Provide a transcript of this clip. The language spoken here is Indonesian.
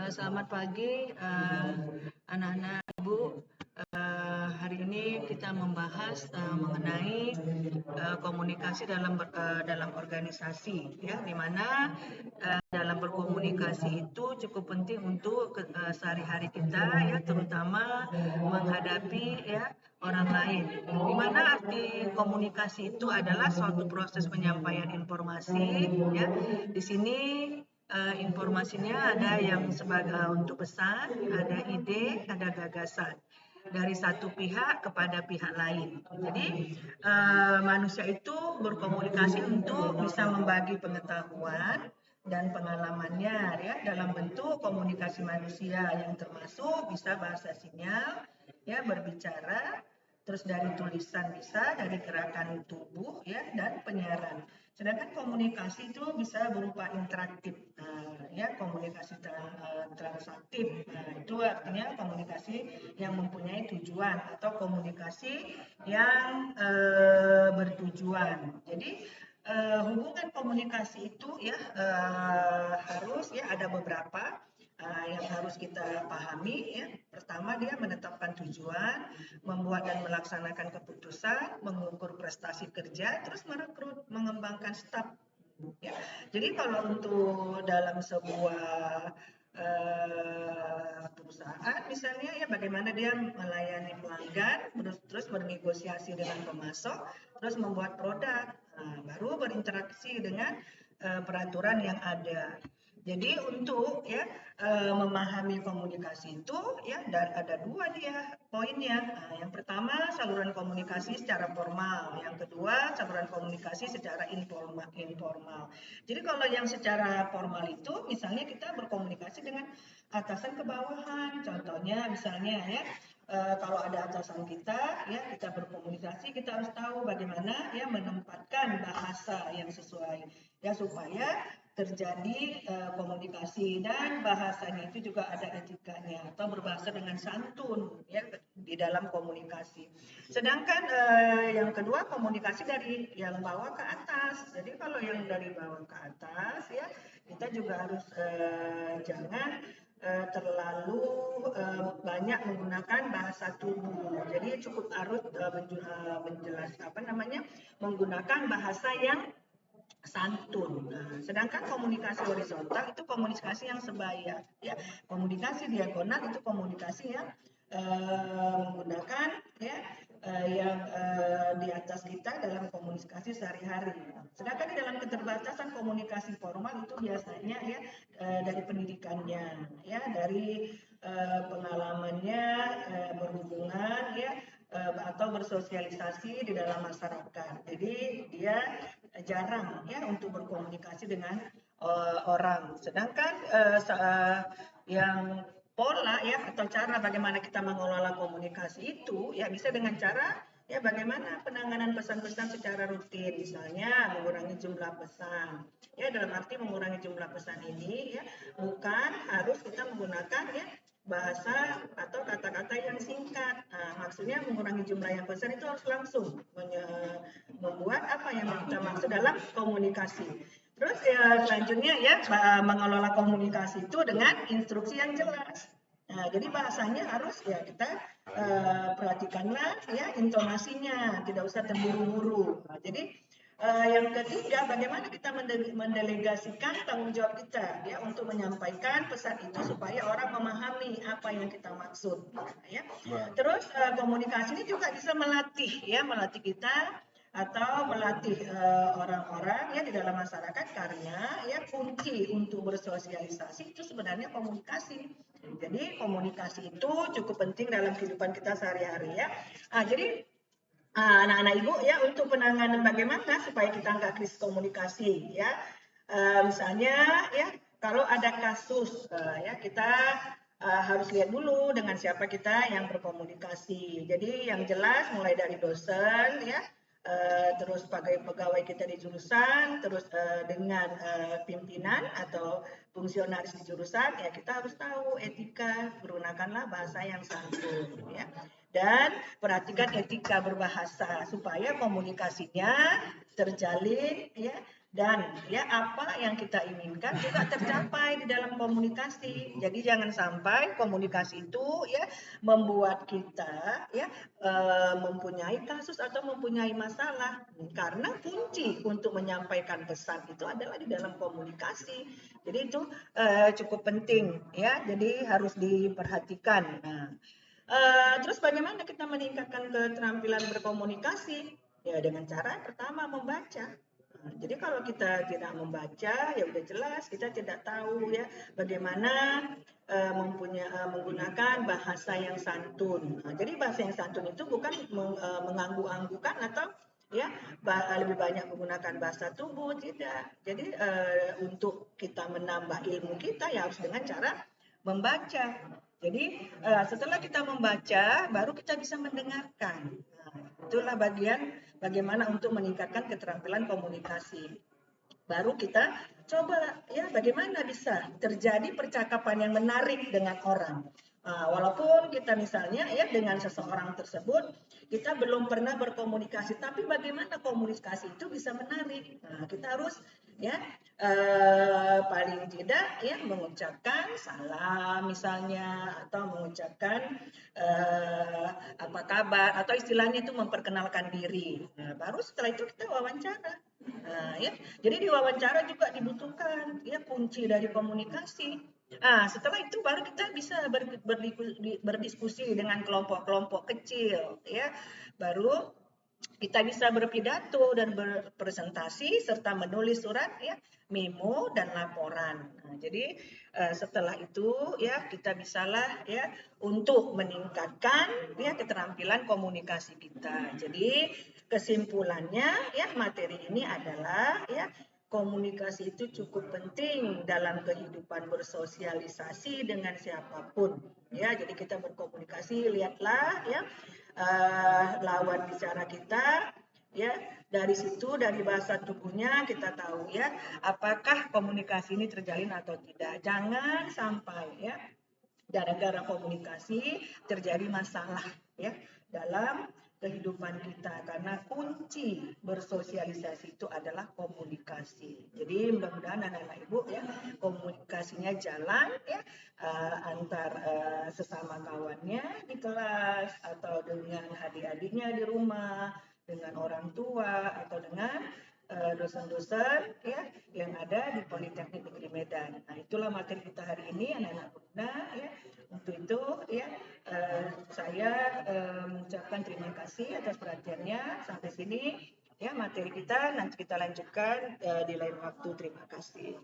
Selamat pagi anak-anak Ibu. Hari ini kita membahas mengenai komunikasi dalam organisasi, ya, di mana dalam berkomunikasi itu cukup penting untuk sehari-hari kita, ya, terutama menghadapi, ya, orang lain. Di mana arti komunikasi itu adalah suatu proses penyampaian informasi, ya. Di sini informasinya ada yang sebagai untuk pesan, ada ide, ada gagasan dari satu pihak kepada pihak lain. Jadi manusia itu berkomunikasi untuk bisa membagi pengetahuan dan pengalamannya, ya, dalam bentuk komunikasi manusia yang termasuk bisa bahasa sinyal, ya, berbicara, terus dari tulisan bisa, dari gerakan tubuh, ya, dan penyiaran. Sedangkan komunikasi itu bisa berupa interaktif, ya, komunikasi transaktif. Itu artinya komunikasi yang mempunyai tujuan atau komunikasi yang bertujuan. Jadi hubungan komunikasi itu, ya, harus, ya, ada beberapa yang harus kita pahami, ya. Pertama, dia menetapkan tujuan, membuat dan melaksanakan keputusan, mengukur prestasi kerja, terus merekrut, mengembangkan staf. Ya. Jadi kalau untuk dalam sebuah perusahaan misalnya, ya, bagaimana dia melayani pelanggan, terus bernegosiasi dengan pemasok, terus membuat produk, baru berinteraksi dengan peraturan yang ada. Jadi untuk, ya, memahami komunikasi itu, ya, dan ada dua dia poinnya. Yang pertama saluran komunikasi secara formal, yang kedua saluran komunikasi secara informal. Jadi kalau yang secara formal itu misalnya kita berkomunikasi dengan atasan ke bawahan, contohnya misalnya, ya, kalau ada atasan kita, ya, kita berkomunikasi, kita harus tahu bagaimana, ya, menempatkan bahasa yang sesuai, ya, supaya terjadi komunikasi, dan bahasanya itu juga ada etikanya atau berbahasa dengan santun, ya, di dalam komunikasi. Sedangkan yang kedua komunikasi dari yang bawah ke atas. Jadi kalau yang dari bawah ke atas, ya, kita juga harus jangan terlalu banyak menggunakan bahasa tubuh. Jadi cukup harus menggunakan bahasa yang santun. Sedangkan komunikasi horizontal itu komunikasi yang sebaya, ya. Komunikasi diagonal itu komunikasi yang menggunakan, ya, yang di atas kita dalam komunikasi sehari-hari. Sedangkan di dalam keterbatasan komunikasi formal itu biasanya, ya, dari pendidikannya, ya, dari pengalamannya berhubungan, ya, atau bersosialisasi di dalam masyarakat. Jadi dia jarang, ya, untuk berkomunikasi dengan orang. Sedangkan yang pola, ya, atau cara bagaimana kita mengelola komunikasi itu, ya, bisa dengan cara, ya, bagaimana penanganan pesan-pesan secara rutin, misalnya mengurangi jumlah pesan. Ya, dalam arti mengurangi jumlah pesan ini, ya, bukan harus kita menggunakan, ya, bahasa atau kata-kata yang singkat. Maksudnya mengurangi jumlah yang besar itu harus langsung membuat apa yang kita maksud dalam komunikasi. Terus, ya, selanjutnya, ya, mengelola komunikasi itu dengan instruksi yang jelas. Jadi bahasanya harus, ya, kita perhatikanlah, ya, intonasinya, tidak usah terburu-buru. Jadi yang ketiga, bagaimana kita mendelegasikan tanggung jawab kita, ya, untuk menyampaikan pesan itu supaya orang memahami apa yang kita maksud, ya. Terus komunikasi ini juga bisa melatih, ya, melatih kita atau melatih orang-orang, ya, di dalam masyarakat, karena, ya, kunci untuk bersosialisasi itu sebenarnya komunikasi. Jadi komunikasi itu cukup penting dalam kehidupan kita sehari-hari, ya. Jadi anak-anak Ibu, ya, untuk penanganan bagaimana supaya kita nggak krisis komunikasi, ya, misalnya, ya, kalau ada kasus, ya, kita harus lihat dulu dengan siapa kita yang berkomunikasi. Jadi yang jelas mulai dari dosen, ya, terus pegawai kita di jurusan, terus dengan pimpinan atau fungsionaris di jurusan, ya, kita harus tahu etika, gunakanlah bahasa yang santun, ya. Dan perhatikan etika berbahasa supaya komunikasinya terjalin, ya, dan ya apa yang kita inginkan juga tercapai di dalam komunikasi. Jadi jangan sampai komunikasi itu ya membuat kita ya mempunyai kasus atau mempunyai masalah, karena kunci untuk menyampaikan pesan itu adalah di dalam komunikasi. Jadi itu cukup penting ya. Jadi harus diperhatikan. Nah, terus bagaimana kita meningkatkan keterampilan berkomunikasi? Ya dengan cara pertama membaca. Nah, jadi kalau kita tidak membaca, ya udah jelas kita tidak tahu ya bagaimana menggunakan bahasa yang santun. Nah, jadi bahasa yang santun itu bukan mengganggu-anggukan atau ya lebih banyak menggunakan bahasa tubuh, tidak. Jadi untuk kita menambah ilmu kita ya harus dengan cara membaca. Jadi setelah kita membaca, baru kita bisa mendengarkan. Nah, itulah bagian bagaimana untuk meningkatkan keterampilan komunikasi. Baru kita coba ya bagaimana bisa terjadi percakapan yang menarik dengan orang. Walaupun kita misalnya ya dengan seseorang tersebut kita belum pernah berkomunikasi, tapi bagaimana komunikasi itu bisa menarik. Nah, kita harus ya paling tidak ya mengucapkan salam misalnya, atau mengucapkan apa kabar, atau istilahnya itu memperkenalkan diri. Nah, baru setelah itu kita wawancara. Nah, ya. Jadi di wawancara juga dibutuhkan ya kunci dari komunikasi. Nah, setelah itu baru kita bisa berdiskusi dengan kelompok-kelompok kecil ya. Baru kita bisa berpidato dan berpresentasi serta menulis surat ya, memo dan laporan. Nah, jadi setelah itu ya kita bisalah ya untuk meningkatkan ya keterampilan komunikasi kita. Jadi kesimpulannya ya materi ini adalah ya komunikasi itu cukup penting dalam kehidupan bersosialisasi dengan siapapun. Ya, jadi kita berkomunikasi, lihatlah ya lawan bicara kita ya, dari situ dari bahasa tubuhnya kita tahu ya apakah komunikasi ini terjalin atau tidak. Jangan sampai ya gara-gara komunikasi terjadi masalah ya dalam kehidupan kita, karena kunci bersosialisasi itu adalah komunikasi. Jadi mudah-mudahan anak-anak ibu ya komunikasinya jalan ya antar sesama kawannya di kelas, atau dengan adik-adiknya di rumah, dengan orang tua, atau dengan dosen-dosen ya yang ada di Politeknik Negeri Medan. Nah, itulah materi kita hari ini anak-anak Bunda ya. Untuk itu ya saya mengucapkan terima kasih atas perhatiannya. Sampai sini ya materi kita, nanti kita lanjutkan di lain waktu. Terima kasih.